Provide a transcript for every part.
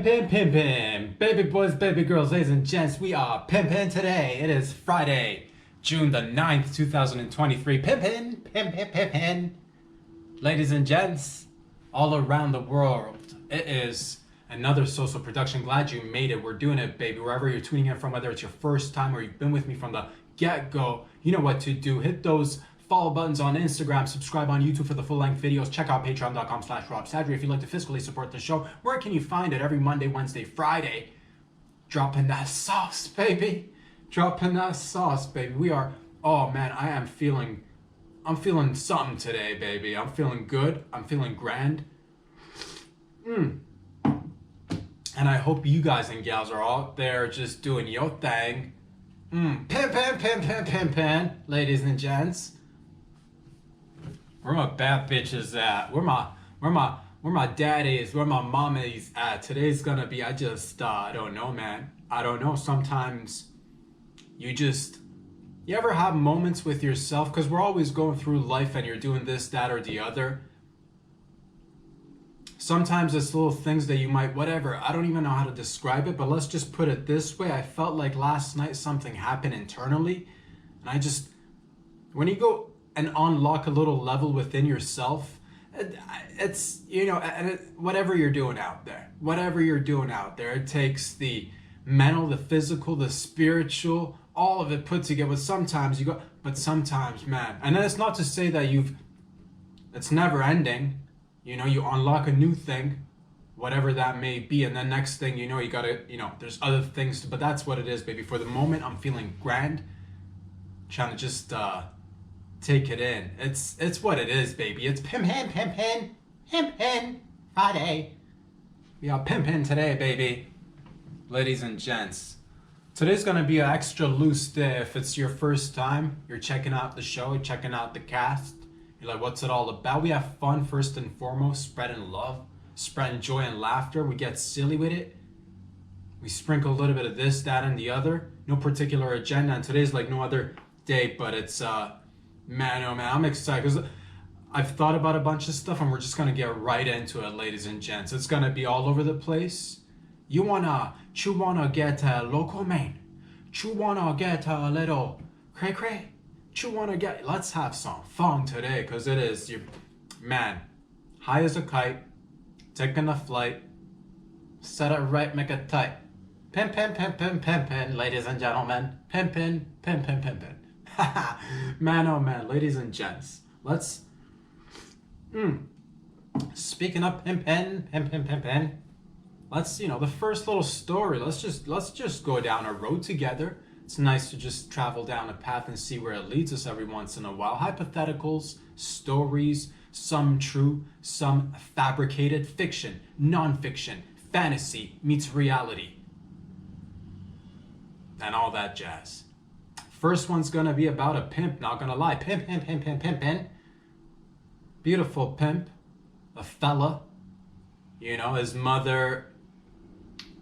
Pimpin, baby boys, baby girls, ladies and gents, we are Pimpin today. It is Friday, June the 9th, 2023. Pimpin. Ladies and gents, all around the world, it is another social production. Glad you made it. We're doing it, baby. Wherever you're tuning in from, whether it's your first time or you've been with me from the get-go, you know what to do. Hit those follow buttons on Instagram, subscribe on YouTube for the full-length videos, check out patreon.com/robsadri if you'd like to fiscally support the show. Where can you find it? Every Monday, Wednesday, Friday. Dropping that sauce, baby. Dropping that sauce, baby. We are, oh man, I'm feeling something today, baby. I'm feeling good. I'm feeling grand. And I hope you guys and gals are out there just doing your thing. Pimpin, ladies and gents. Where my bad bitches at? Where my daddies, where my mommies at? Today's gonna be, I don't know, man. I don't know. Sometimes you ever have moments with yourself? Because we're always going through life and you're doing this, that, or the other. Sometimes it's little things that you might, whatever. I don't even know how to describe it, but let's just put it this way. I felt like last night something happened internally. And when you go and unlock a little level within yourself, it's, whatever you're doing out there, it takes the mental, the physical, the spiritual, all of it put together. Sometimes man, and then it's not to say that it's never ending. You unlock a new thing, whatever that may be, and then next thing you gotta, there's other things, but that's what it is, baby. For the moment, I'm feeling grand, trying to just take it in. It's what it is, baby. It's pimpin, Friday. We are pimpin today, baby. Ladies and gents, today's gonna be an extra loose day. If it's your first time, you're checking out the show, checking out the cast, you're like, what's it all about? We have fun first and foremost, spreading love, spreading joy and laughter. We get silly with it. We sprinkle a little bit of this, that, and the other. No particular agenda, and today's like no other day, but it's man, oh man, I'm excited because I've thought about a bunch of stuff and we're just gonna get right into it, ladies and gents. It's gonna be all over the place. You wanna get local, man? You wanna get a little cray? Let's have some fun today, because it is, man, high as a kite, taking a flight, set it right, make it tight. Pimpin, ladies and gentlemen. Pimpin. Man, oh man, ladies and gents. Let's, speaking of pimpin. Let's, the first little story, let's just go down a road together. It's nice to just travel down a path and see where it leads us every once in a while. Hypotheticals, stories, some true, some fabricated, fiction, non-fiction, fantasy meets reality, and all that jazz. First one's gonna be about a pimp, not gonna lie. Pimpin. Beautiful pimp, a fella. His mother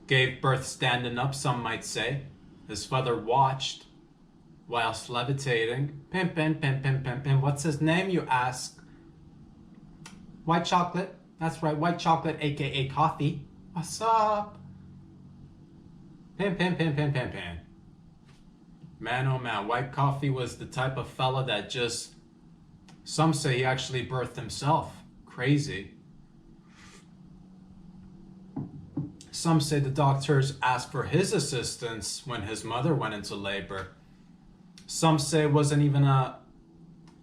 gave birth standing up, some might say. His father watched whilst levitating. Pimpin. What's his name, you ask? White chocolate. That's right, white chocolate, aka coffee. What's up? Pimpin. Man, oh man, White Coffee was the type of fella that some say he actually birthed himself. Crazy. Some say the doctors asked for his assistance when his mother went into labor. Some say it wasn't even a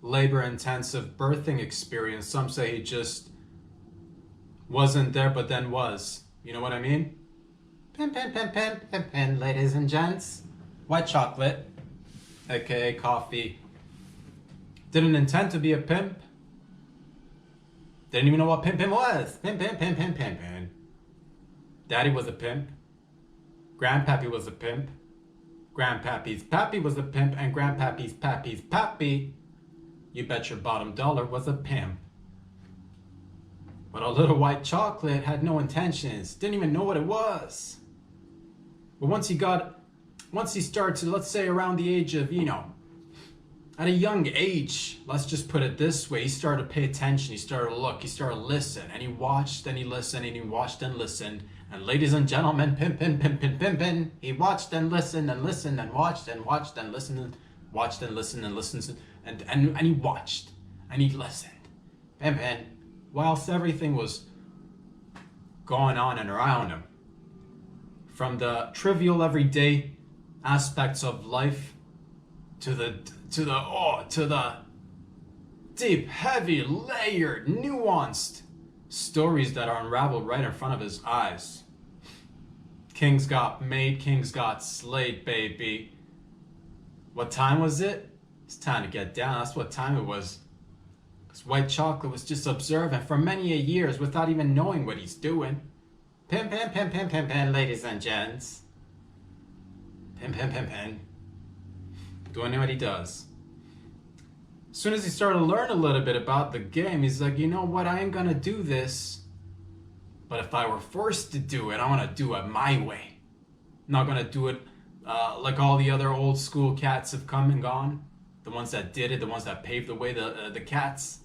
labor-intensive birthing experience. Some say he just wasn't there, but then was. You know what I mean? Pimpin, ladies and gents. White chocolate, aka coffee, didn't intend to be a pimp. Didn't even know what pimpin was. Pimpin. Daddy was a pimp. Grandpappy was a pimp. Grandpappy's pappy was a pimp, and Grandpappy's pappy's pappy, you bet your bottom dollar, was a pimp. But a little white chocolate had no intentions, didn't even know what it was. But once he started to, let's say around the age of, At a young age, let's just put it this way, he started to pay attention, he started to look, he started to listen, and he watched and he listened and he watched and listened. And ladies and gentlemen, Pimpin, Pimpin, Pimpin, he watched and listened and listened and watched and watched and listened and watched and listened and listened and he watched and he listened. Pimpin, whilst everything was going on and around him, from the trivial everyday aspects of life to the deep, heavy, layered, nuanced stories that are unraveled right in front of his eyes. Kings got made, kings got slayed, baby. What time was it? It's time to get down. That's what time it was. Because White Chocolate was just observing for many a years without even knowing what he's doing. Pim, pim, pim, pim, pim, pim, ladies and gents. Pim, pim, pim, pim. Doing what he does. As soon as he started to learn a little bit about the game, he's like, you know what, I ain't gonna do this. But if I were forced to do it, I wanna do it my way. I'm not gonna do it like all the other old school cats have come and gone. The ones that did it, the ones that paved the way, the cats.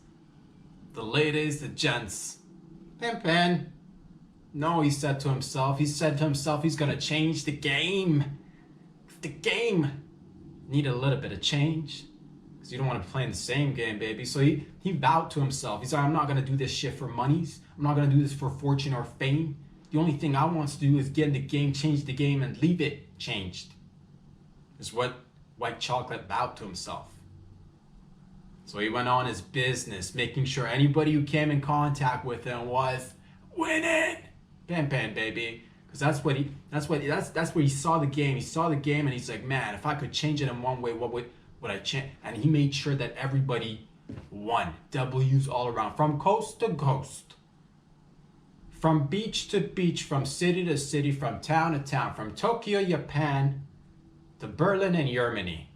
The ladies, the gents. Pimpin. No, he said to himself, he's gonna change the game. The game needed a little bit of change. Because you don't want to play in the same game, baby. So he vowed to himself. He's like, I'm not going to do this shit for monies. I'm not going to do this for fortune or fame. The only thing I want to do is get in the game, change the game, and leave it changed. Is what White Chocolate vowed to himself. So he went on his business, making sure anybody who came in contact with him was winning. Pimpin, baby. Because that's where he saw the game. He saw the game and he's like, man, if I could change it in one way, what would I change? And he made sure that everybody won. W's all around. From coast to coast. From beach to beach. From city to city. From town to town. From Tokyo, Japan to Berlin and Germany.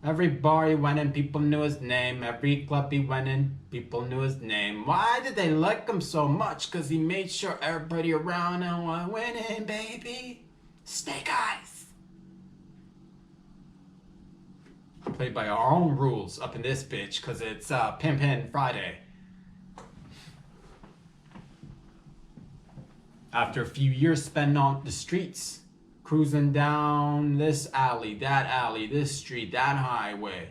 Every bar he went in, people knew his name. Every club he went in, people knew his name. Why did they like him so much? Because he made sure everybody around him was winning, baby. Snake Eyes. Played by our own rules up in this bitch, because it's Pimpin Friday. After a few years spent on the streets, cruising down this alley, this street, that highway,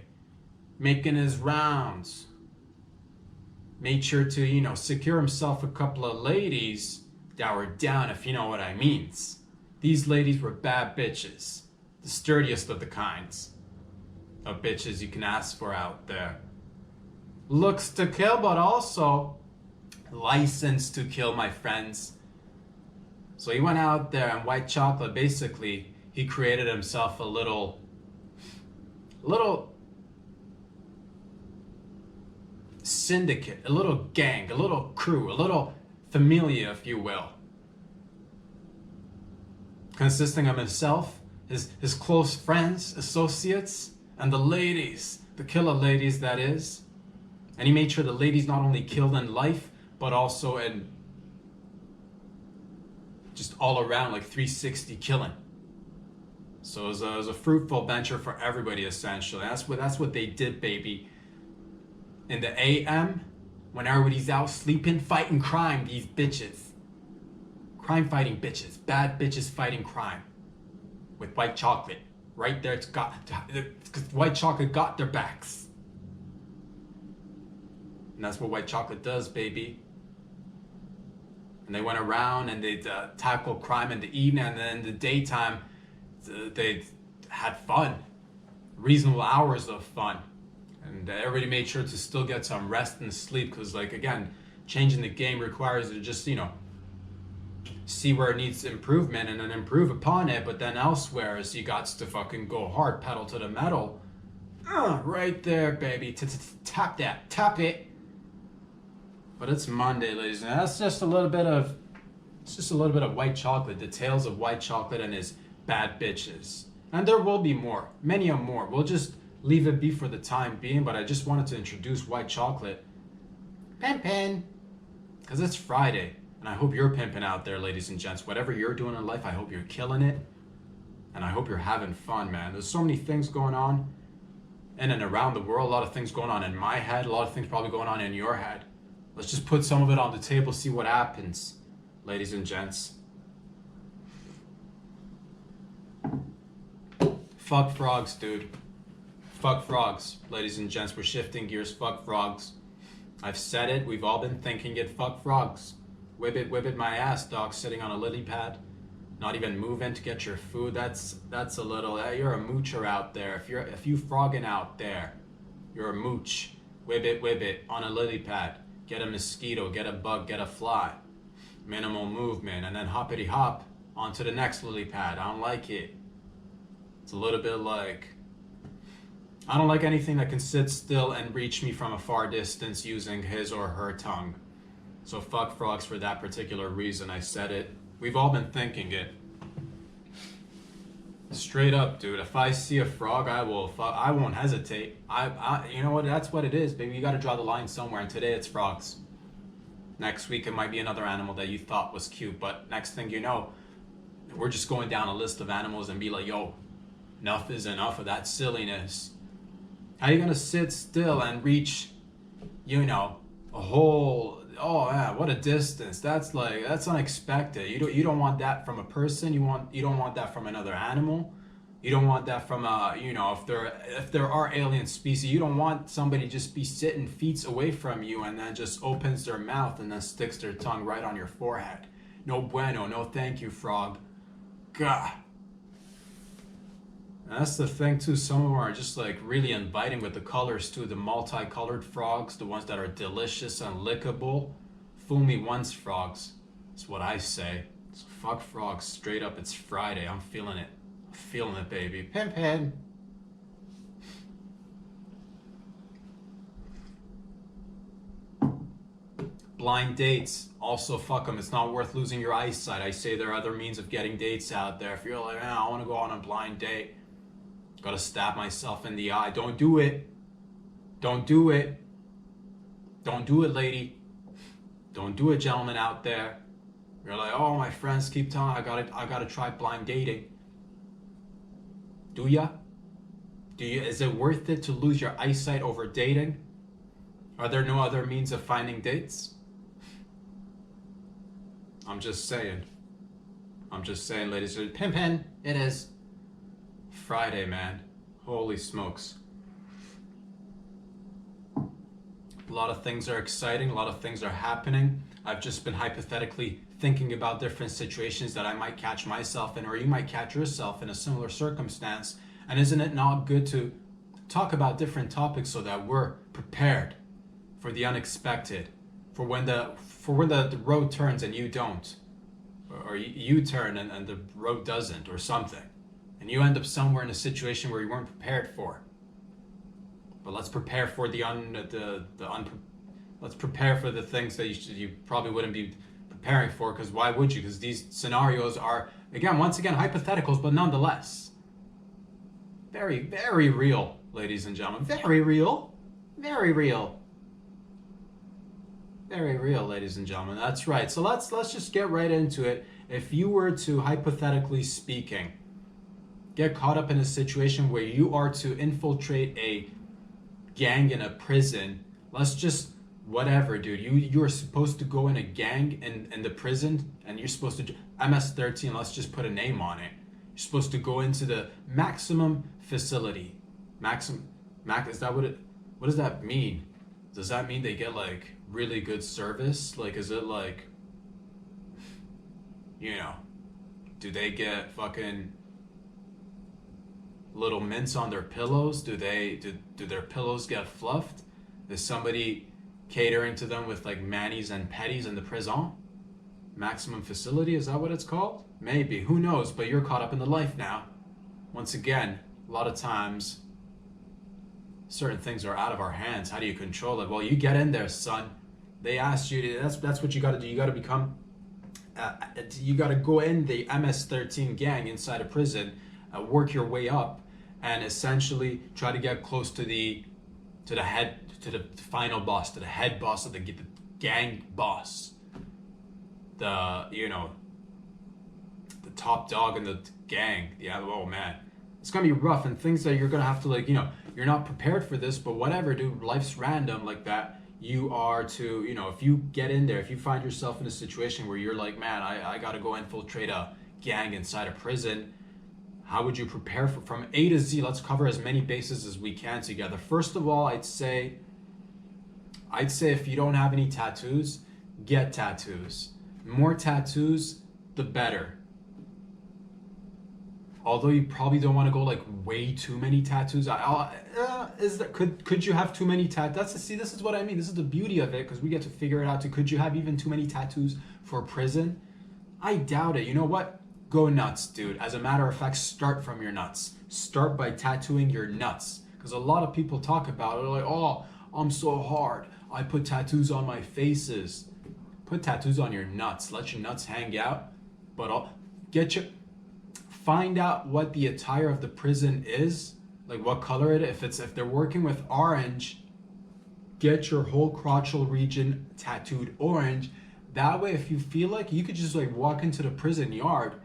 making his rounds. Made sure to, secure himself a couple of ladies that were down, if you know what I means. These ladies were bad bitches. The sturdiest of the kinds of bitches you can ask for out there. Looks to kill, but also license to kill, my friends. So he went out there, and White Chocolate, basically, he created himself a little syndicate, a little gang, a little crew, a little familia, if you will. Consisting of himself, his close friends, associates, and the ladies, the killer ladies, that is. And he made sure the ladies not only killed in life, but also in just all around, like 360 killing. So it was a fruitful venture for everybody, essentially. That's what they did, baby. In the AM, when everybody's out sleeping, fighting crime, these bitches. Crime fighting bitches. Bad bitches fighting crime. With White Chocolate. Right there, because White Chocolate got their backs. And that's what White Chocolate does, baby. And they went around and they'd tackle crime in the evening, and then in the daytime, they had fun. Reasonable hours of fun. And everybody made sure to still get some rest and sleep, because, like, again, changing the game requires you to just, see where it needs improvement and then improve upon it, but then elsewhere, is you got to fucking go hard, pedal to the metal. Right there, baby. Tap that. Tap it. But it's Monday, ladies, and that's just a little bit of White Chocolate, the tales of White Chocolate and his bad bitches. And there will be more, many more. We'll just leave it be for the time being, but I just wanted to introduce White Chocolate. Pimpin', because it's Friday, and I hope you're pimping out there, ladies and gents. Whatever you're doing in life, I hope you're killing it, and I hope you're having fun, man. There's so many things going on in and around the world, a lot of things going on in my head, a lot of things probably going on in your head. Let's just put some of it on the table, see what happens, ladies and gents. Fuck frogs, dude. Fuck frogs, ladies and gents. We're shifting gears. Fuck frogs. I've said it. We've all been thinking it. Fuck frogs. Whip it my ass, dog. Sitting on a lily pad, not even moving to get your food. That's a little. You're a moocher out there. If you frogging out there, you're a mooch. Whip it on a lily pad. Get a mosquito. Get a bug. Get a fly. Minimal movement, and then hoppity hop onto the next lily pad. I don't like it. It's a little bit like, I don't like anything that can sit still and reach me from a far distance using his or her tongue. So fuck frogs for that particular reason. I said it. We've all been thinking it. Straight up, dude. If I see a frog, I won't hesitate. You know what? That's what it is, baby. You got to draw the line somewhere. And today it's frogs. Next week it might be another animal that you thought was cute. But next thing you know, we're just going down a list of animals and be like, yo, enough is enough of that silliness. How are you gonna sit still and reach, you know, a whole, oh yeah, what a distance. That's unexpected. You don't want that from a person. You don't want that from another animal. You don't want that from if there are alien species, you don't want somebody just be sitting feet away from you and then just opens their mouth and then sticks their tongue right on your forehead. No bueno, no thank you, frog. God. And that's the thing too, some of them are just like really inviting with the colors too, the multicolored frogs, the ones that are delicious and lickable. Fool me once, frogs. That's what I say. So fuck frogs, straight up, it's Friday. I'm feeling it. I'm feeling it, baby. Pimpin. Blind dates, also fuck them. It's not worth losing your eyesight. I say there are other means of getting dates out there. If you're like, I want to go on a blind date, gotta stab myself in the eye. Don't do it. Don't do it. Don't do it, lady. Don't do it, gentlemen out there. You're like, oh, my friends keep telling I gotta try blind dating. Do ya? Is it worth it to lose your eyesight over dating? Are there no other means of finding dates? I'm just saying, ladies and Pimpin, it is Friday, man. Holy smokes. A lot of things are exciting. A lot of things are happening. I've just been hypothetically thinking about different situations that I might catch myself in, or you might catch yourself in a similar circumstance. And isn't it not good to talk about different topics so that we're prepared for the unexpected, for when the road turns and you don't, or you turn and the road doesn't, or something. And you end up somewhere in a situation where you weren't prepared for. But let's prepare for let's prepare for the things that you probably wouldn't be preparing for, because why would you? Because these scenarios are, once again, hypotheticals, but nonetheless, very, very real, ladies and gentlemen. Very real. Very real. Very real, ladies and gentlemen. That's right. So let's just get right into it. If you were to, hypothetically speaking, get caught up in a situation where you are to infiltrate a gang in a prison, let's just, whatever, dude. You are supposed to go in a gang in the prison, and you're supposed to, MS-13, let's just put a name on it. You're supposed to go into the maximum facility. Is that what does that mean? Does that mean they get like really good service? Like, is it like, do they get fucking little mints on their pillows? Do their pillows get fluffed? Is somebody catering to them with like manis and petties in the prison? Maximum facility, is that what it's called? Maybe, who knows? But you're caught up in the life now. Once again, a lot of times certain things are out of our hands. How do you control it? Well, you get in there, son. They asked you to, that's what you got to do. You got to become you got to go in the MS-13 gang inside a prison, work your way up, and essentially try to get close to the final boss, to the head boss of the gang boss, the top dog in the gang. Yeah, oh man, It's gonna be rough, and things that you're gonna have to, like, you're not prepared for this, but whatever, dude. Life's random like that. You are to, if you get in there, if you find yourself in a situation where you're like, man, I gotta go infiltrate a gang inside a prison. How would you prepare for from A to Z? Let's cover as many bases as we can together. First of all, I'd say if you don't have any tattoos, get tattoos. The more tattoos, the better. Although you probably don't want to go like way too many tattoos. Could you have too many tattoos? See, this is what I mean. This is the beauty of it, because we get to figure it out too. Could you have even too many tattoos for prison? I doubt it. You know what? Go nuts, dude. As a matter of fact, start from your nuts. Start by tattooing your nuts, because a lot of people talk about it. They're like, oh, I'm so hard. I put tattoos on my faces. Put tattoos on your nuts. Let your nuts hang out. But find out what the attire of the prison is, like what color it is. If they're working with orange, get your whole crotchal region tattooed orange. That way, if you feel like, you could just like walk into the prison yard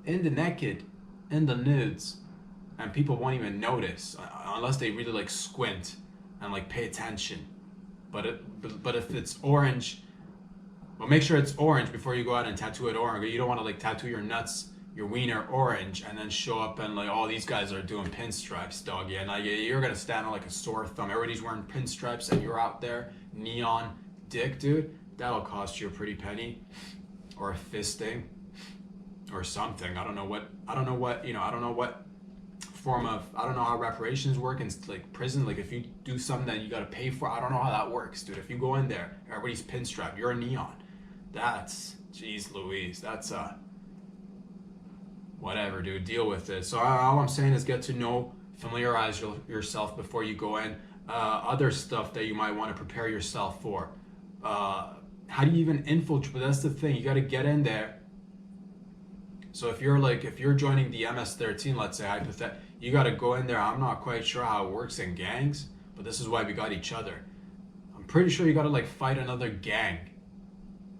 in the naked, in the nudes, and people won't even notice unless they really like squint and like pay attention. But if it's orange, well, make sure it's orange before you go out and tattoo it orange. You don't want to like tattoo your nuts, your wiener orange, and then show up and like, oh, these guys are doing pinstripes, dog. Yeah, now you're gonna stand on like a sore thumb. Everybody's wearing pinstripes and you're out there neon dick, dude. That'll cost you a pretty penny, or a fisting, or something. I don't know what form of, I don't know how reparations work in like prison. Like if you do something that you gotta pay for, I don't know how that works, dude. If you go in there, everybody's pinstripe, you're a neon. That's, jeez Louise, that's whatever, dude, deal with it. So all I'm saying is get to know, familiarize yourself before you go in. Other stuff that you might want to prepare yourself for. How do you even infiltrate? But that's the thing, you got to get in there. So if you're joining the MS-13, let's say, you got to go in there. I'm not quite sure how it works in gangs, but this is why we got each other. I'm pretty sure you got to like fight another gang,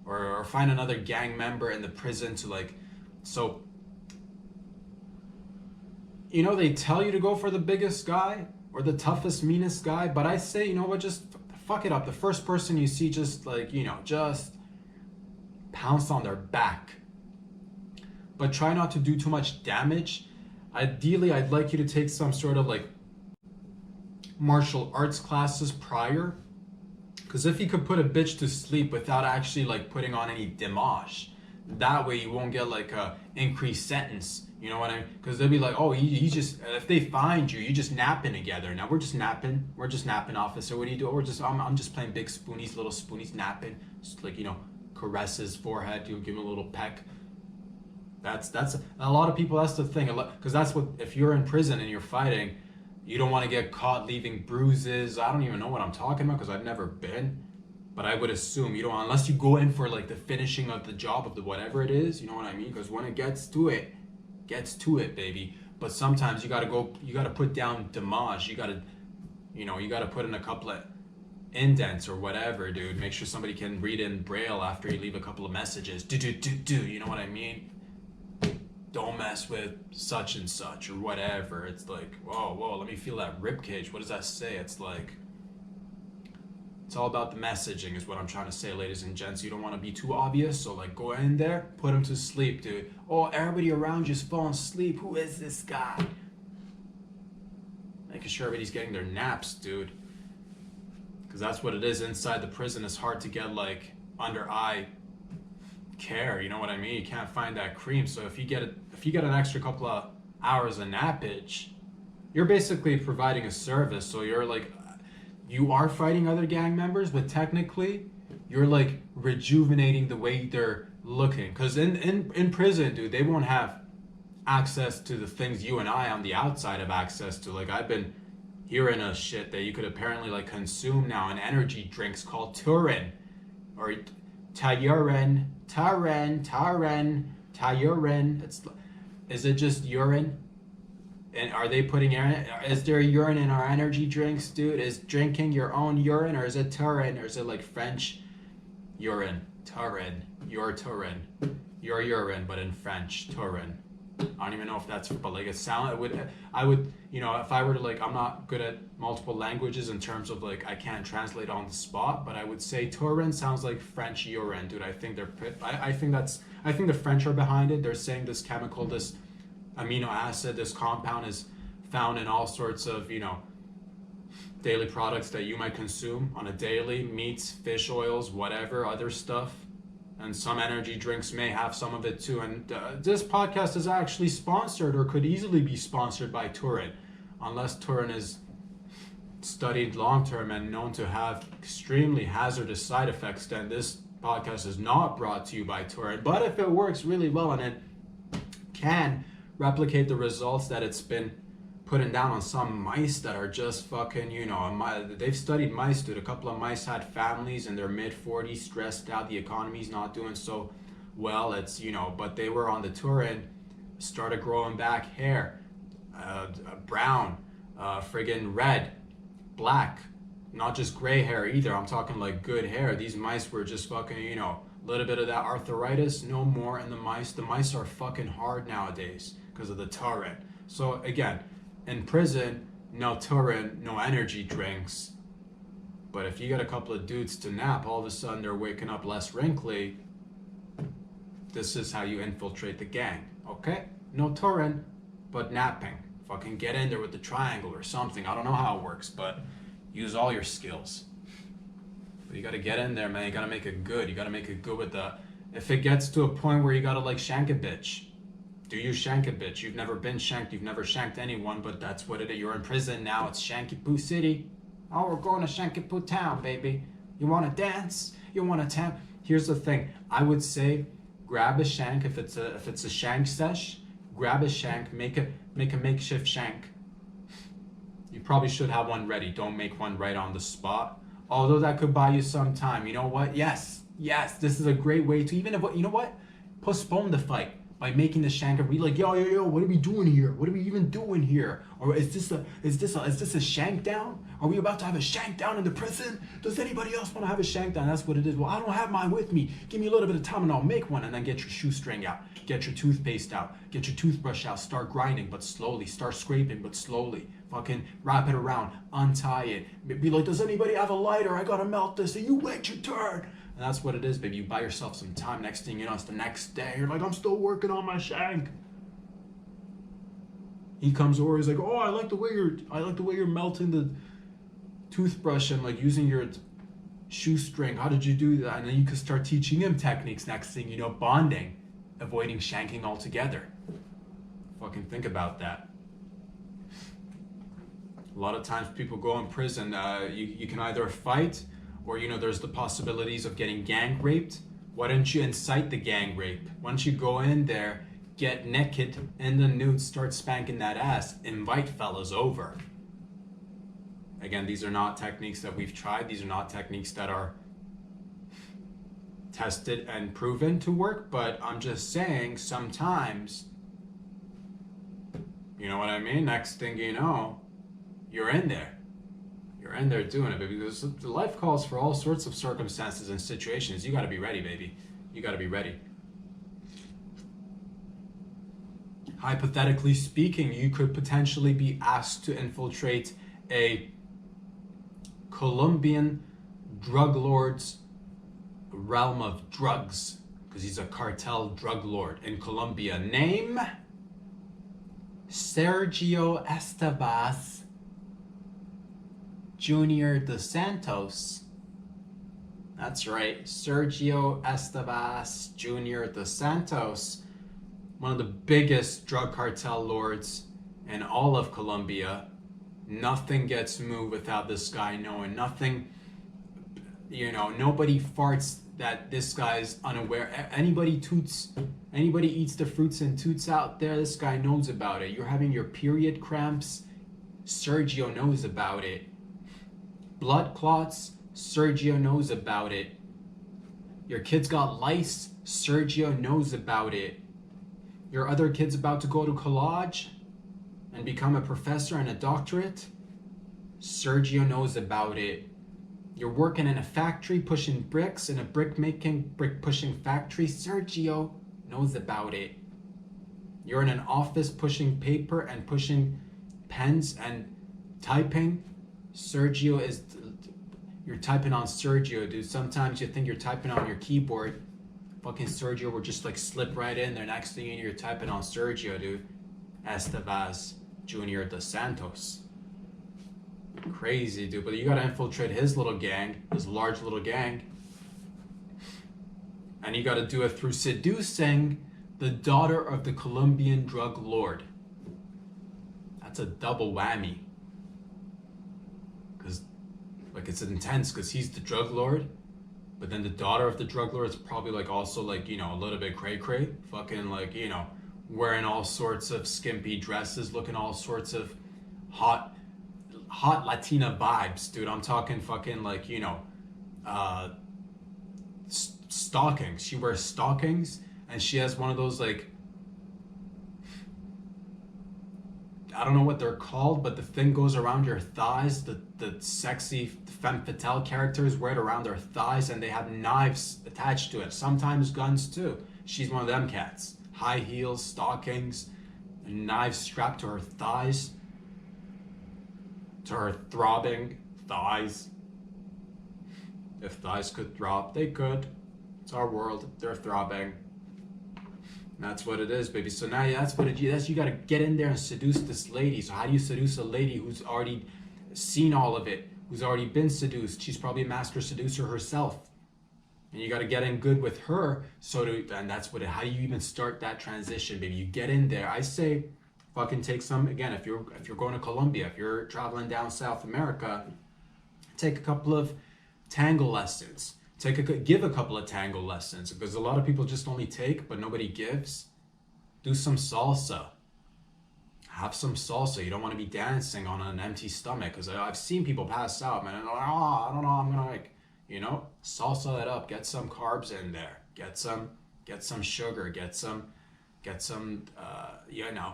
or find another gang member in the prison to like, so they tell you to go for the biggest guy or the toughest, meanest guy, but I say, you know what, just fuck it up. The first person you see, just like, just pounce on their back. But try not to do too much damage. Ideally, I'd like you to take some sort of like martial arts classes prior. Because if you could put a bitch to sleep without actually like putting on any damage, that way you won't get like a increased sentence. You know what I mean? Because they'll be like, oh, you just, if they find you, you just napping together. Now we're just napping, officer. What do you do? I'm just playing big spoonies, little spoonies, napping. Just like, caress his forehead, you give him a little peck. That's a lot of people, that's the thing. Because that's what, if you're in prison and you're fighting, you don't want to get caught leaving bruises. I don't even know what I'm talking about because I've never been. But I would assume you don't, unless you go in for like the finishing of the job of the whatever it is, you know what I mean? Because when it gets to it, baby. But sometimes you gotta put down damage. You gotta put in a couple of indents or whatever, dude. Make sure somebody can read in Braille after you leave a couple of messages. You know what I mean? Don't mess with such and such or whatever. It's like, whoa, let me feel that rib cage. What does that say? It's like, it's all about the messaging is what I'm trying to say, ladies and gents. You don't want to be too obvious, so like go in there, put him to sleep, dude. Oh, everybody around you's falling asleep. Who is this guy? Making sure everybody's getting their naps, dude. Because that's what it is inside the prison. It's hard to get like under eye care, you know what I mean? You can't find that cream. So if you get an extra couple of hours of nappage, you're basically providing a service. So you're like, you are fighting other gang members, but technically you're like rejuvenating the way they're looking. Because in prison, dude, they won't have access to the things you and I on the outside have access to. Like I've been hearing a shit that you could apparently like consume now in energy drinks called Turin or Tyurin. Is it just urine? And are they putting is there urine in our energy drinks, dude? Is drinking your own urine, or is it Turin, or is it like French urine? Turin, your Turin, your urine, but in French, Turin. I don't even know if that's, but like I would, you know, if I were to like, I'm not good at multiple languages in terms of like, I can't translate on the spot, but I would say Turin sounds like French urine, dude. I think I think the French are behind it. They're saying this chemical, this amino acid, this compound is found in all sorts of, you know, daily products that you might consume on a daily, meats, fish oils, whatever, other stuff. And some energy drinks may have some of it too. And this podcast is actually sponsored or could easily be sponsored by Turin, unless Turin is studied long term and known to have extremely hazardous side effects. Then this podcast is not brought to you by Turin. But if it works really well and it can replicate the results that it's been putting down on some mice that are just fucking, you know, they've studied mice, dude. A couple of mice had families in their mid-40s, stressed out, the economy's not doing so well. It's, you know, but they were on the Turin, started growing back hair, brown, friggin' red, black, not just gray hair either. I'm talking like good hair. These mice were just fucking, you know, a little bit of that arthritis, no more in the mice. The mice are fucking hard nowadays because of the Turin. So again, in prison, no Turin, no energy drinks. But if you get a couple of dudes to nap, all of a sudden they're waking up less wrinkly. This is how you infiltrate the gang, okay? No Turin, but napping. Fucking get in there with the triangle or something. I don't know how it works, but use all your skills. But you gotta get in there, man. You gotta make it good. You gotta make it good with the... If it gets to a point where you gotta like shank a bitch, do you shank a bitch? You've never been shanked. You've never shanked anyone, but that's what it is. You're in prison now. It's Shanky Poo City. Oh, we're going to Shanky Poo Town, baby. You want to dance? You want to tap? Here's the thing. I would say grab a shank if it's a shank sesh. Grab a shank. Make a makeshift shank. You probably should have one ready. Don't make one right on the spot. Although that could buy you some time. You know what? Yes. This is a great way to, even if, you know what? Postpone the fight. By making the shank and be like, yo, what are we doing here? What are we even doing here? Or is this a shank down? Are we about to have a shank down in the prison? Does anybody else want to have a shank down? That's what it is. Well, I don't have mine with me. Give me a little bit of time and I'll make one. And then get your shoestring out. Get your toothpaste out. Get your toothbrush out. Start grinding, but slowly. Start scraping, but slowly. Fucking wrap it around. Untie it. Be like, does anybody have a lighter? I gotta melt this. And you wait your turn. And that's what it is, baby. You buy yourself some time. Next thing you know, it's the next day. You're like, I'm still working on my shank. He comes over. He's like, oh, I like the way you're melting the toothbrush and like using your shoestring. How did you do that? And then you can start teaching him techniques. Next thing you know, bonding, avoiding shanking altogether. Fucking think about that. A lot of times people go in prison. You can either fight, or, you know, there's the possibilities of getting gang raped. Why don't you incite the gang rape? Why don't you go in there, get naked, in the nude, start spanking that ass, invite fellas over. Again, these are not techniques that we've tried. These are not techniques that are tested and proven to work, but I'm just saying sometimes, you know what I mean? Next thing you know, you're in there. You're in there doing it, baby, because the life calls for all sorts of circumstances and situations. You got to be ready, baby. You got to be ready. Hypothetically speaking, you could potentially be asked to infiltrate a Colombian drug lord's realm of drugs, because he's a cartel drug lord in Colombia. Name Sergio Estevas Junior dos Santos. That's right, Sergio Estevas Junior dos Santos, one of the biggest drug cartel lords in all of Colombia. Nothing gets moved without this guy knowing. Nothing, you know, nobody farts that this guy's unaware. Anybody eats the fruits and toots out there, this guy knows about it. You're having your period cramps, Sergio knows about it. Blood clots, Sergio knows about it. Your kid's got lice, Sergio knows about it. Your other kid's about to go to college and become a professor and a doctorate, Sergio knows about it. You're working in a factory pushing bricks in a brick pushing factory, Sergio knows about it. You're in an office pushing paper and pushing pens and typing. Sergio is, you're typing on Sergio, dude. Sometimes you think you're typing on your keyboard. Fucking Sergio will just like slip right in there. Next thing you know, you're typing on Sergio, dude. Estevez Jr. dos Santos. Crazy, dude. But you gotta infiltrate his little gang, his large little gang. And you gotta do it through seducing the daughter of the Colombian drug lord. That's a double whammy. Because, like, it's intense because he's the drug lord. But then the daughter of the drug lord is probably like also like, you know, a little bit cray-cray. Fucking like, you know, wearing all sorts of skimpy dresses, looking all sorts of hot Latina vibes, dude. I'm talking fucking like, you know, stockings. She wears stockings and she has one of those like, I don't know what they're called, but the thing goes around your thighs. The sexy femme fatale characters wear it around their thighs and they have knives attached to it. Sometimes guns too. She's one of them cats. High heels, stockings, knives strapped to her thighs. To her throbbing thighs. If thighs could throb, they could. It's our world. They're throbbing. That's what it is, baby. So now that's what it is. You gotta get in there and seduce this lady. So how do you seduce a lady who's already seen all of it, who's already been seduced? She's probably a master seducer herself. And you gotta get in good with her. And that's what how do you even start that transition, baby? You get in there. I say fucking take some, again, if you're going to Colombia, if you're traveling down South America, take a couple of tango lessons. Give a couple of tango lessons, because a lot of people just only take but nobody gives. Do some salsa. Have some salsa. You don't want to be dancing on an empty stomach, because I've seen people pass out, man, and I don't know, I'm gonna like, you know, salsa it up. Get some carbs in there. Get some sugar. Get some you know,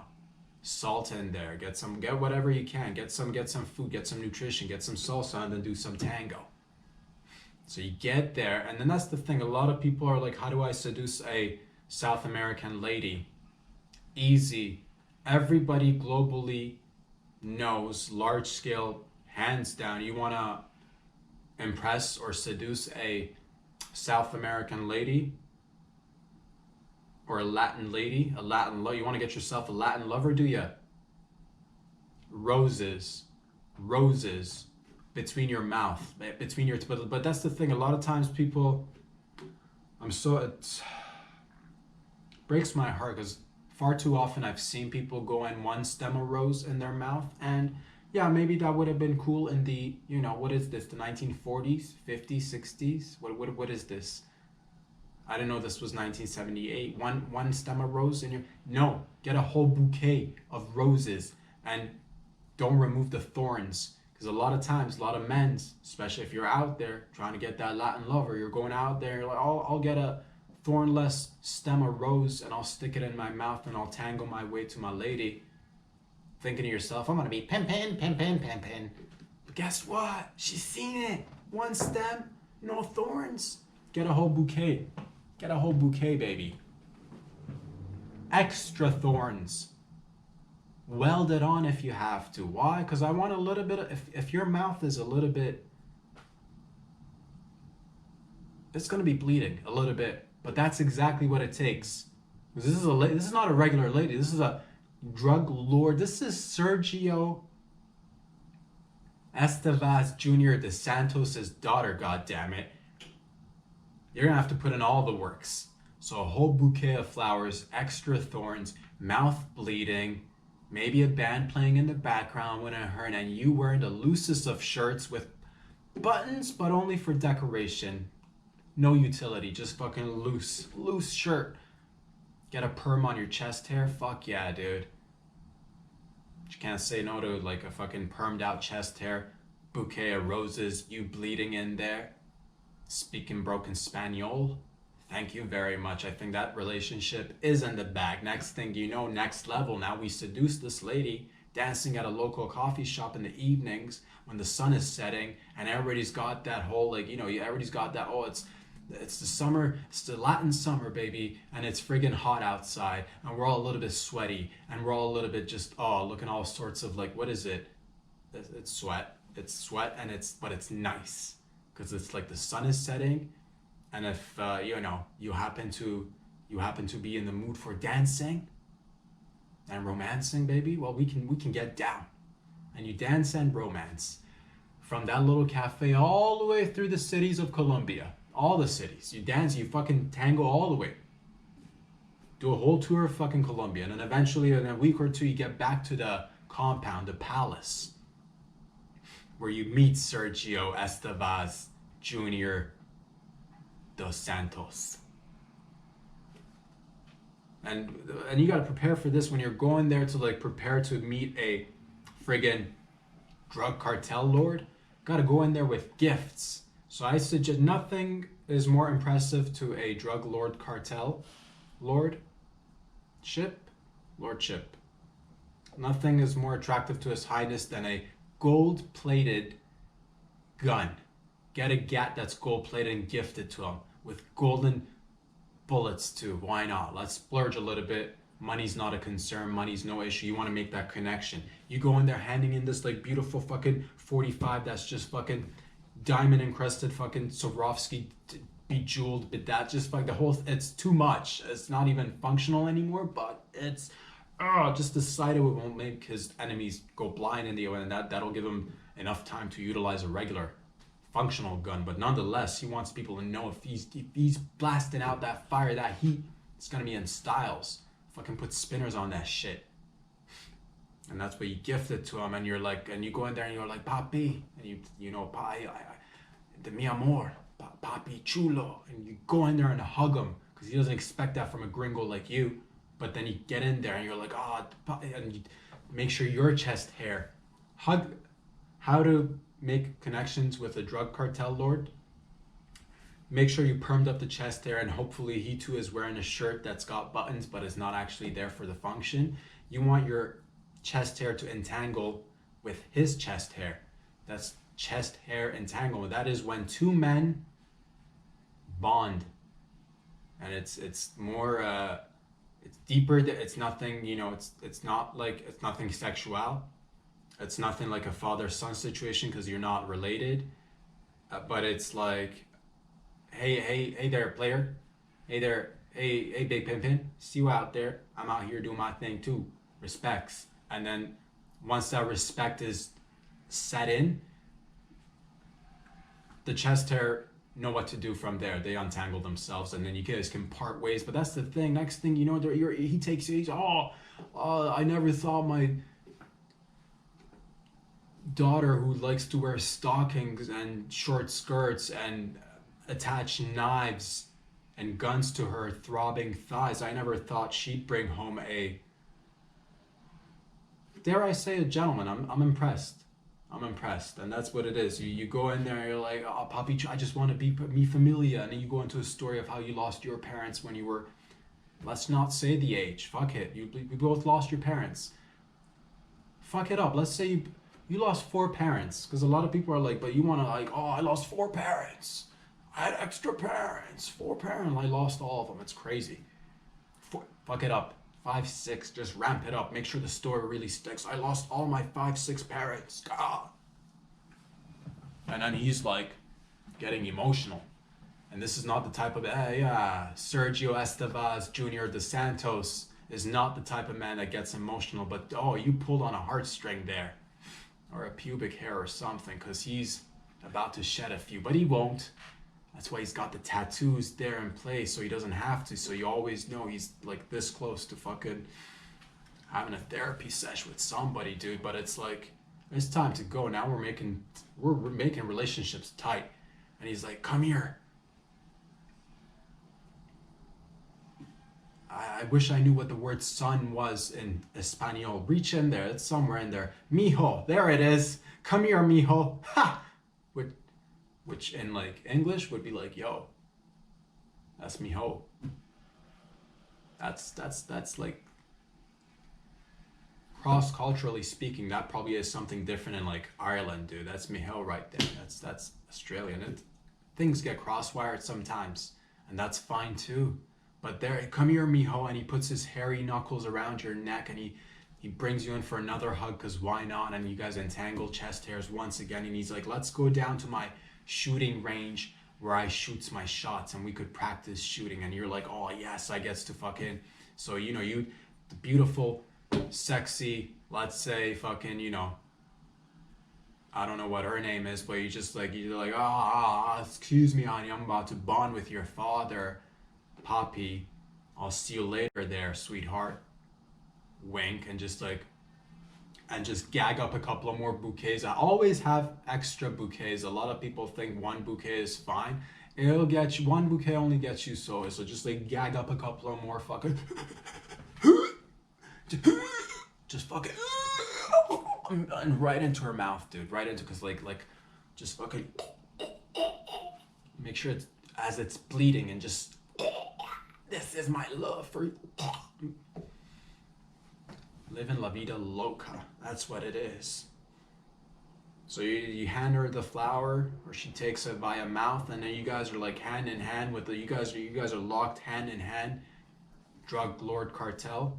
salt in there. Get whatever you can. Get some food. Get some nutrition. Get some salsa, and then do some tango. So you get there, and then that's the thing. A lot of people are like, how do I seduce a South American lady? Easy. Everybody globally knows, large scale, hands down, you want to impress or seduce a South American lady or a Latin lady, you want to get yourself a Latin lover, do you? Roses. Between your mouth, but that's the thing. A lot of times people, it breaks my heart, because far too often I've seen people go in one stem of rose in their mouth, and yeah, maybe that would have been cool in the, you know, what is this, the 1940s, 50s, 60s? What is this? I didn't know this was 1978. One stem of rose in your, no, get a whole bouquet of roses and don't remove the thorns. Because a lot of times, a lot of men, especially if you're out there trying to get that Latin lover, you're going out there, you're like, oh, I'll get a thornless stem of rose and I'll stick it in my mouth and I'll tangle my way to my lady. Thinking to yourself, I'm going to be pimpin'. But guess what? She's seen it. One stem, no thorns. Get a whole bouquet. Get a whole bouquet, baby. Extra thorns. Weld it on if you have to. Why? Because I want a little bit of, if your mouth is a little bit, it's going to be bleeding a little bit, but that's exactly what it takes. This is not a regular lady. This is a drug lord. This is Sergio Estevez Jr. dos Santos' daughter, goddammit. You're going to have to put in all the works. So a whole bouquet of flowers, extra thorns, mouth bleeding, maybe a band playing in the background when I heard, and you wearing the loosest of shirts with buttons, but only for decoration. No utility, just fucking loose shirt. Get a perm on your chest hair? Fuck yeah, dude. You can't say no to like a fucking permed out chest hair, bouquet of roses, you bleeding in there, speaking broken Spanish. Thank you very much. I think that relationship is in the bag. Next thing you know, next level. Now we seduce this lady dancing at a local coffee shop in the evenings when the sun is setting, and everybody's got that whole, like, you know, everybody's got that, oh, it's It's the summer, it's the Latin summer, baby, and it's friggin' hot outside, and we're all a little bit sweaty, and we're all a little bit just, oh, looking all sorts of like, what is it? It's sweat. It's sweat, and but it's nice, because it's like the sun is setting, and if you happen to be in the mood for dancing and romancing, baby, well, we can get down, and you dance and romance from that little cafe all the way through the cities of Colombia. All the cities. You dance, you fucking tango all the way. Do a whole tour of fucking Colombia. And then eventually, in a week or two, you get back to the compound, the palace, where you meet Sergio Estevez Jr. dos Santos. And you gotta prepare for this when you're going there to like prepare to meet a friggin' drug cartel lord. Gotta go in there with gifts. So I suggest nothing is more impressive to a drug lord cartel lordship. Nothing is more attractive to His Highness than a gold-plated gun. Get a gat that's gold-plated and gift it to him with golden bullets too. Why not? Let's splurge a little bit. Money's not a concern. Money's no issue. You want to make that connection. You go in there handing in this like beautiful fucking 45 that's just fucking diamond encrusted fucking Swarovski bejeweled, but that just like the whole, it's too much. It's not even functional anymore, but it's just the sight of it won't make his enemies go blind in the way, and that'll give him enough time to utilize a regular functional gun. But nonetheless, he wants people to know if he's blasting out that fire, that heat, it's gonna be in styles. Fucking put spinners on that shit. And that's what you gift it to him, and you're like, and you go in there and you're like, papi, and you know, de mi amor, papi chulo, and you go in there and hug him, because he doesn't expect that from a gringo like you. But then you get in there and you're like, and you make sure your chest hair, how to make connections with a drug cartel lord. Make sure you permed up the chest hair, and hopefully he too is wearing a shirt that's got buttons but is not actually there for the function. You want your chest hair to entangle with his chest hair. That's chest hair entanglement. That is when two men bond, and it's more it's deeper. It's nothing, it's not like, it's nothing sexual. It's nothing like a father-son situation because you're not related, but it's like, hey there, player. Hey there, hey big Pimpin. See you out there. I'm out here doing my thing too. Respects. And then once that respect is set in, the chest hair know what to do from there. They untangle themselves, and then you guys can part ways. But that's the thing. Next thing you know, he takes you. He's I never thought my daughter, who likes to wear stockings and short skirts and attach knives and guns to her throbbing thighs, I never thought she'd bring home a, dare I say, a gentleman. I'm impressed. I'm impressed. And that's what it is. You go in there and you're like, oh, papi, I just want to be mi familia. And then you go into a story of how you lost your parents when you were, let's not say the age. Fuck it. You both lost your parents. Fuck it up. Let's say you lost 4 parents. Because a lot of people are like, but you want to like, oh, I lost 4 parents. I had extra parents. 4 parents. I lost all of them. It's crazy. Fuck it up. 5, 6, just ramp it up. Make sure the story really sticks. I lost all my 5, 6 parents. God. And then he's like getting emotional. And this is not the type of, Sergio Estevez Jr. dos Santos is not the type of man that gets emotional. But, you pulled on a heartstring there. Or a pubic hair or something. Because he's about to shed a few. But he won't. That's why he's got the tattoos there in place, so he doesn't have to. So you always know he's like this close to fucking having a therapy sesh with somebody, dude. But it's like, it's time to go. Now we're making relationships tight. And he's like, come here. I wish I knew what the word son was in Espanol. Reach in there. It's somewhere in there. Mijo. There it is. Come here, mijo. Ha! Which in like English would be like, yo, that's mijo. That's like, cross-culturally speaking, that probably is something different in like Ireland, dude. That's mijo right there. That's Australian. things get crosswired sometimes, and that's fine too. But there, come here, mijo, and he puts his hairy knuckles around your neck, and he brings you in for another hug, because why not? And you guys entangle chest hairs once again, and he's like, let's go down to my shooting range where I shoots my shots, and we could practice shooting. And you're like, oh yes, I gets to fucking, so you know, you, the beautiful, sexy, let's say fucking, you know, I don't know what her name is, but you're like, excuse me, honey, I'm about to bond with your father, Poppy. I'll see you later there, sweetheart. Wink, and just gag up a couple of more bouquets. I always have extra bouquets. A lot of people think one bouquet is fine. It'll get you, one bouquet only gets you so just like gag up a couple of more fucking just fucking and right into her mouth, dude. Right into, because like just fucking make sure it's as it's bleeding, and just, this is my love for you. Living la vida loca. That's what it is. So you hand her the flower, or she takes it via mouth, and then you guys are like hand in hand with the, you guys are locked hand in hand. Drug lord, cartel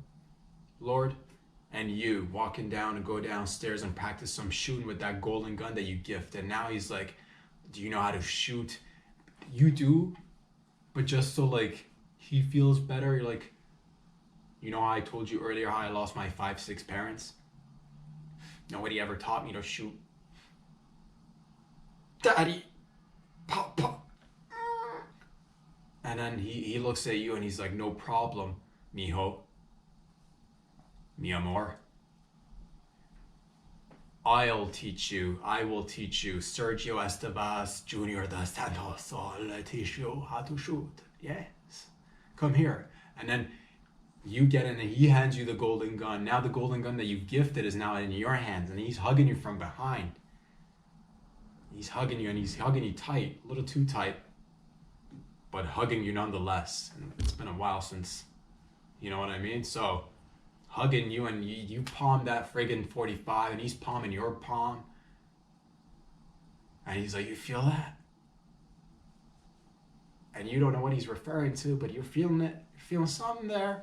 lord, and you walking down and go downstairs and practice some shooting with that golden gun that you gifted. And now he's like, do you know how to shoot? You do, but just so like he feels better. You're like, you know how I told you earlier how I lost my 5-6 parents? Nobody ever taught me to shoot. Daddy, Papa. And then he looks at you and he's like, no problem, mijo. Mi amor. I will teach you. Sergio Estevez Jr. dos Santos will teach you how to shoot. Yes. Come here. And then you get in and he hands you the golden gun. Now the golden gun that you gifted is now in your hands, and he's hugging you from behind. He's hugging you, and he's hugging you tight, a little too tight, but hugging you nonetheless. And it's been a while since, you know what I mean? So hugging you, and you palm that friggin' 45, and he's palming your palm. And he's like, you feel that? And you don't know what he's referring to, but you're feeling it. You're feeling something there.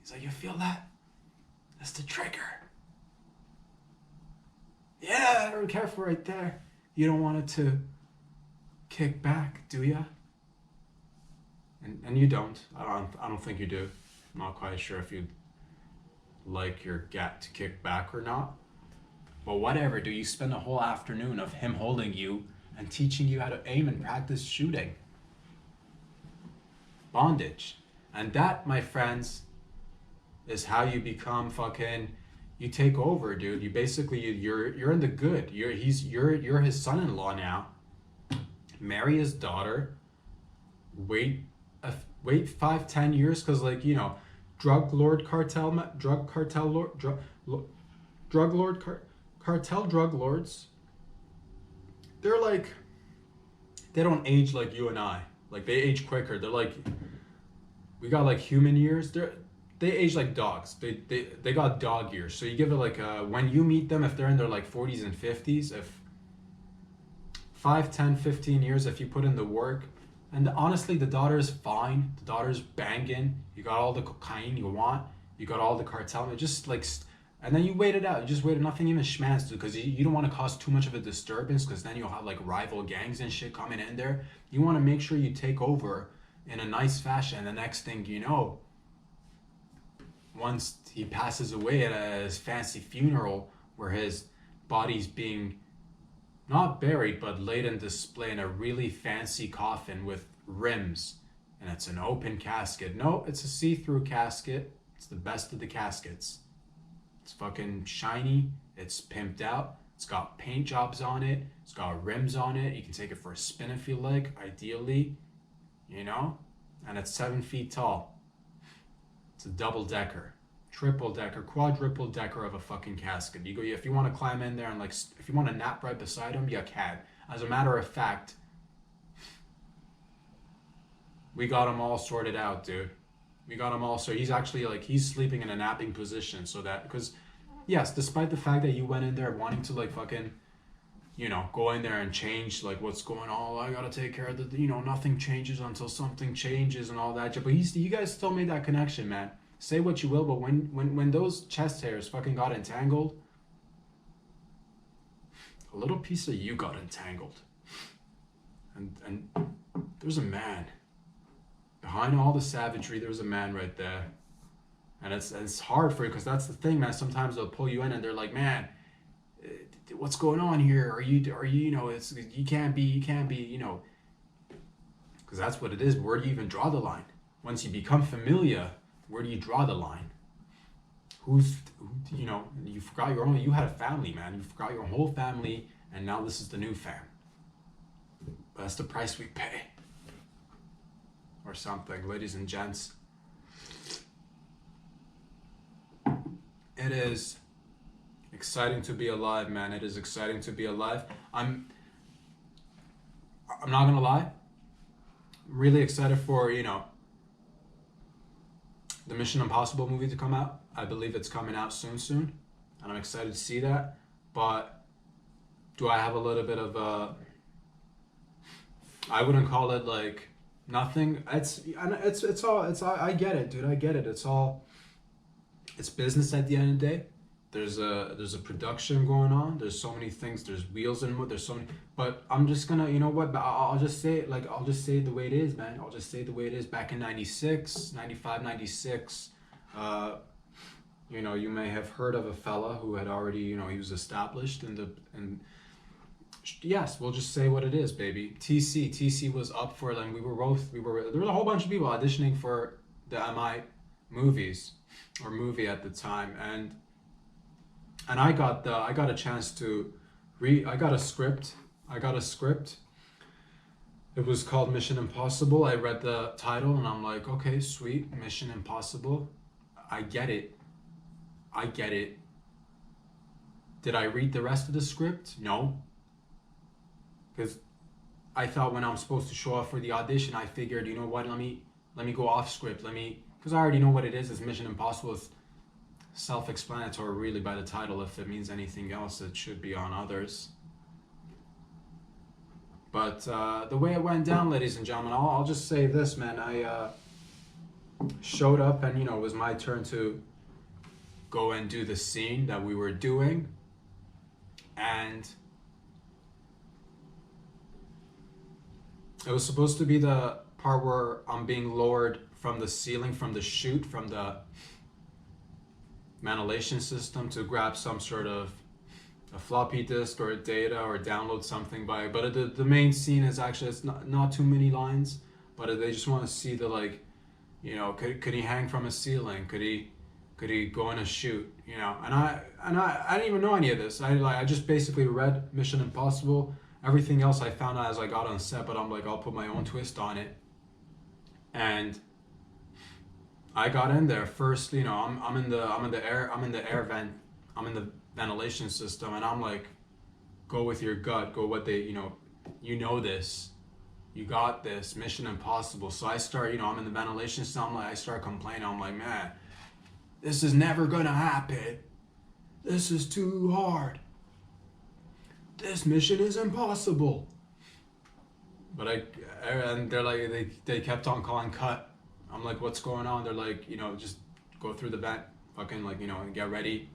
He's like, you feel that? That's the trigger. Yeah, be careful right there. You don't want it to kick back, do ya? And you don't. I don't think you do. I'm not quite sure if you'd like your gat to kick back or not. But whatever, do you spend a whole afternoon of him holding you and teaching you how to aim and practice shooting. Bondage. And that, my friends, is how you become fucking, you take over, dude. You basically, you're in the good. You're his son-in-law now. Marry his daughter. Wait 5-10 years, because, like, you know, drug lords, they're like, they don't age like you and I. Like, they age quicker. They're like, we got like human years. They age like dogs. They got dog years. So you give it like when you meet them, if they're in their like 40s and 50s, if 5, 10, 15 years, if you put in the work, and honestly, the daughter is fine. The daughter's banging. You got all the cocaine you want. You got all the cartel. It just like, and then you wait it out. You just wait. Nothing even schmans, because you don't want to cause too much of a disturbance, because then you'll have like rival gangs and shit coming in there. You want to make sure you take over in a nice fashion. And the next thing you know, once he passes away at his fancy funeral, where his body's being not buried, but laid in display in a really fancy coffin with rims, and it's an open casket. No, it's a see-through casket. It's the best of the caskets. It's fucking shiny. It's pimped out. It's got paint jobs on it. It's got rims on it. You can take it for a spin if you like, ideally, you know? And it's 7 feet tall. It's a double-decker, triple-decker, quadruple-decker of a fucking casket. You go, if you want to climb in there and like, if you want to nap right beside him, you can. As a matter of fact, we got him all sorted out, dude. We got him all, so he's actually like, he's sleeping in a napping position, so that, because yes, despite the fact that you went in there wanting to like fucking you know, go in there and change like what's going on. I gotta take care of the, you know, nothing changes until something changes and all that. But you guys still made that connection, man. Say what you will, but when those chest hairs fucking got entangled, a little piece of you got entangled. And there's a man. Behind all the savagery, there's a man right there. And it's hard for you, because that's the thing, man. Sometimes they'll pull you in and they're like, man, what's going on here? Are you, you know, it's, you can't be, you know, because that's what it is. Where do you even draw the line? Once you become familiar, where do you draw the line? You know, you forgot your own, you had a family, man. You forgot your whole family, and now this is the new fam. But that's the price we pay. Or something, ladies and gents. It is exciting to be alive, man. It is exciting to be alive. I'm not gonna lie. I'm really excited for, you know, the Mission Impossible movie to come out. I believe it's coming out soon, and I'm excited to see that. But do I have a little bit of a, I wouldn't call it like nothing. It's all I get it, dude. I get it. It's business at the end of the day. There's a production going on. There's so many things. There's wheels and there's so many. But I'm just gonna, you know what? But I'll just say it, like, I'll just say it the way it is, man. I'll just say it the way it is. Back in 96, 95, 96, you know, you may have heard of a fella who had already, you know, he was established and yes, we'll just say what it is, baby. TC was up for, like, there was a whole bunch of people auditioning for the MI movies or movie at the time, and I got a chance to I got a script. It was called Mission Impossible. I read the title and I'm like, okay, sweet, Mission Impossible. I get it. Did I read the rest of the script? No. Because I thought when I'm supposed to show up for the audition, I figured, you know what, let me go off script. Because I already know what it is. It's Mission Impossible. It's self-explanatory, really, by the title. If it means anything else, it should be on others. But the way it went down, ladies and gentlemen, I'll just say this, man. I showed up, and, you know, it was my turn to go and do the scene that we were doing. And it was supposed to be the part where I'm being lowered from the ceiling, from the chute, from the manipulation system to grab some sort of a floppy disk or a data or download something but the main scene is actually, it's not too many lines, but they just want to see the, like, you know, could he hang from a ceiling? Could he go in a chute? You know, and I didn't even know any of this. I just basically read Mission Impossible. Everything else I found out as I got on set, but I'm like, I'll put my own twist on it. And I got in there first, you know, I'm in the air vent, I'm in the ventilation system, and I'm like, go with your gut, go what they, you know this, you got this, Mission Impossible. So I start, I'm in the ventilation system, I start complaining, I'm like, man, this is never gonna happen. This is too hard. This mission is impossible. But and they're like, they kept on calling cut. I'm like, what's going on? They're like, just go through the vent, fucking and get ready.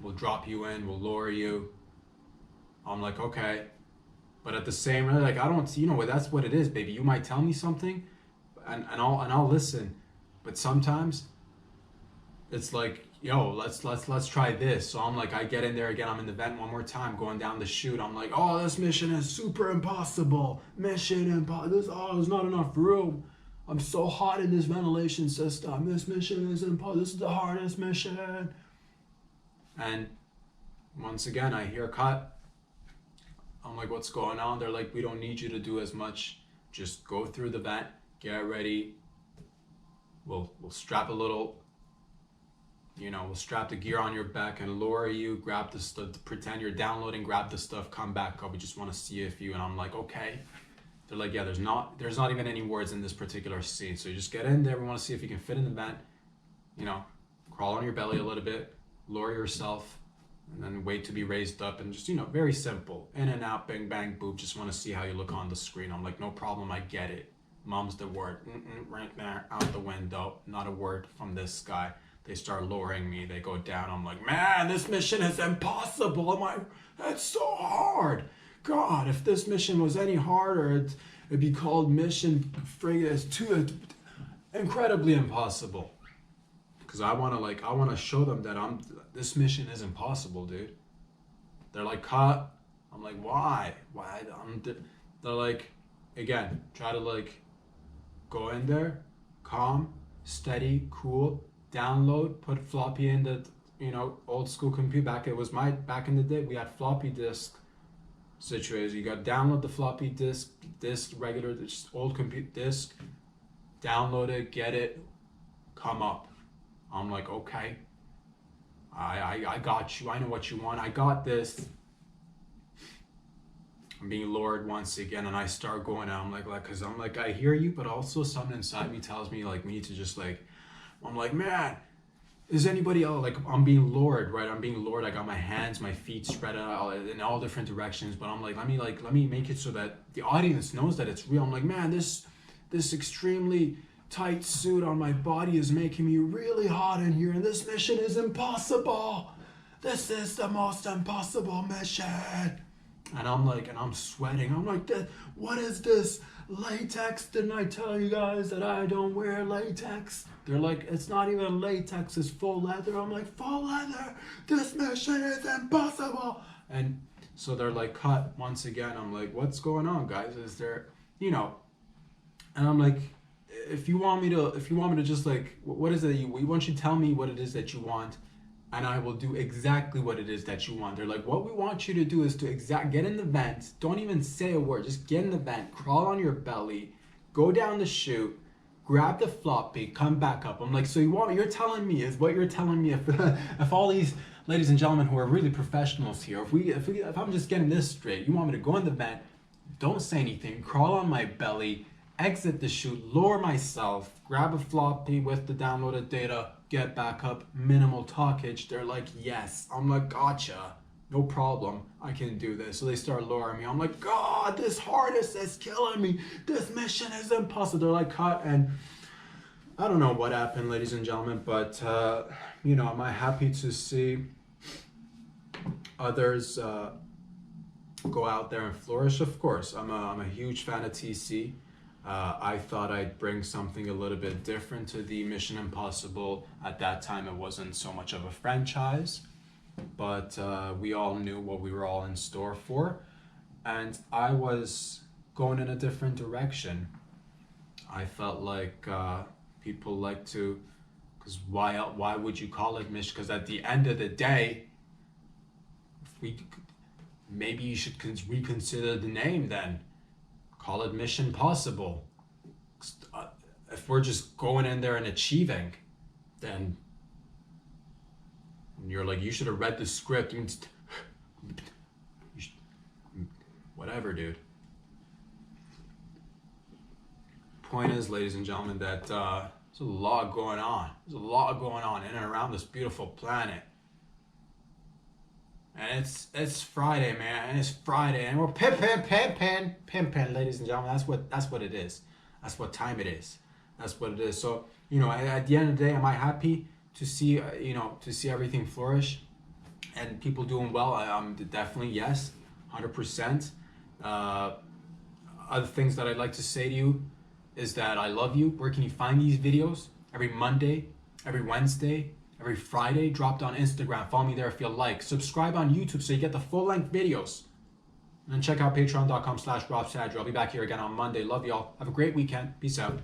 We'll drop you in, we'll lower you. I'm like, okay. But at the same time, like, I don't, that's what it is, baby. You might tell me something and I'll listen. But sometimes it's like, yo, let's try this. So I'm like, I get in there again, I'm in the vent one more time, going down the chute. I'm like, oh, this mission is super impossible. Mission impossible. There's not enough room. I'm so hot in this ventilation system. This mission is impossible. This is the hardest mission. And once again, I hear cut. I'm like, what's going on? They're like, we don't need you to do as much. Just go through the vent, get ready. We'll strap a little, we'll strap the gear on your back and lower you, grab the stuff, pretend you're downloading, grab the stuff, come back up. We just want to see if you, and I'm like, okay. They're like, yeah, there's not even any words in this particular scene. So you just get in there. We want to see if you can fit in the vent, crawl on your belly a little bit, lower yourself, and then wait to be raised up, and just, you know, very simple. In and out, bang, bang, boop. Just want to see how you look on the screen. I'm like, no problem, I get it. Mom's the word. Right there, out the window. Not a word from this guy. They start lowering me. They go down. I'm like, man, this mission is impossible. I'm like, that's so hard. God, if this mission was any harder, it'd be called mission friggin' it's too incredibly impossible. Because I want to show them that this mission is impossible, dude. They're like, cut. I'm like, why? They're like, again, try to like go in there, calm, steady, cool, download, put floppy in the, you know, old school computer. Back in the day, we had floppy disk situation. You got download the floppy disk, regular, just old computer disk, download it, get it, come up. I'm like, okay, I got you. I know what you want. I got this. I'm being lured once again, and I start going out. I'm like, cause I'm like, I hear you, but also something inside me tells me like, we need to just like, I'm like, man, is anybody else, like, I'm being lured, right? I'm being lured. I got my hands, my feet spread out in all different directions, but I'm like, let me make it so that the audience knows that it's real. I'm like, man, this extremely tight suit on my body is making me really hot in here, and this mission is impossible. This is the most impossible mission. And I'm like, and I'm sweating. I'm like, what is this? Latex? Didn't I tell you guys that I don't wear latex? They're like, it's not even latex, it's full leather. I'm like, full leather? This mission is impossible. And so they're like, cut once again. I'm like, what's going on, guys? Is there, you know? And I'm like, if you want me to just like, what is it that you want you to tell me what it is that you want, and I will do exactly what it is that you want. They're like, what we want you to do is to get in the vent. Don't even say a word. Just get in the vent, crawl on your belly, go down the chute, grab the floppy, come back up. I'm like, so you're telling me if all these ladies and gentlemen who are really professionals here, if I'm just getting this straight, you want me to go in the vent, don't say anything, crawl on my belly, exit the chute, lower myself, grab a floppy with the downloaded data, get back up, minimal talkage. They're like, yes. I'm like, gotcha. No problem. I can do this. So they start lowering me. I'm like, God, this harness is killing me. This mission is impossible. They're like, cut. And I don't know what happened, ladies and gentlemen, but, you know, am I happy to see others go out there and flourish? Of course. I'm a huge fan of TC. I thought I'd bring something a little bit different to the Mission Impossible. At that time, it wasn't so much of a franchise, but we all knew what we were all in store for. And I was going in a different direction. I felt like people like to, because why would you call it Mission? Because at the end of the day, maybe you should reconsider the name then. Call it Mission Possible. If we're just going in there and achieving, then you're like, you should have read the script. Whatever, dude. Point is, ladies and gentlemen, that there's a lot going on. There's a lot going on in and around this beautiful planet. And it's Friday, man. And it's Friday, and we're pimpin', ladies and gentlemen. That's what it is. That's what time it is. That's what it is. So, you know, at the end of the day, am I happy to see to see everything flourish and people doing well? I'm definitely, yes, 100%. Other things that I'd like to say to you is that I love you. Where can you find these videos? Every Monday, every Wednesday, every Friday, dropped on Instagram. Follow me there if you like. Subscribe on YouTube so you get the full-length videos. And then check out patreon.com/RobSadger. I'll be back here again on Monday. Love y'all. Have a great weekend. Peace out.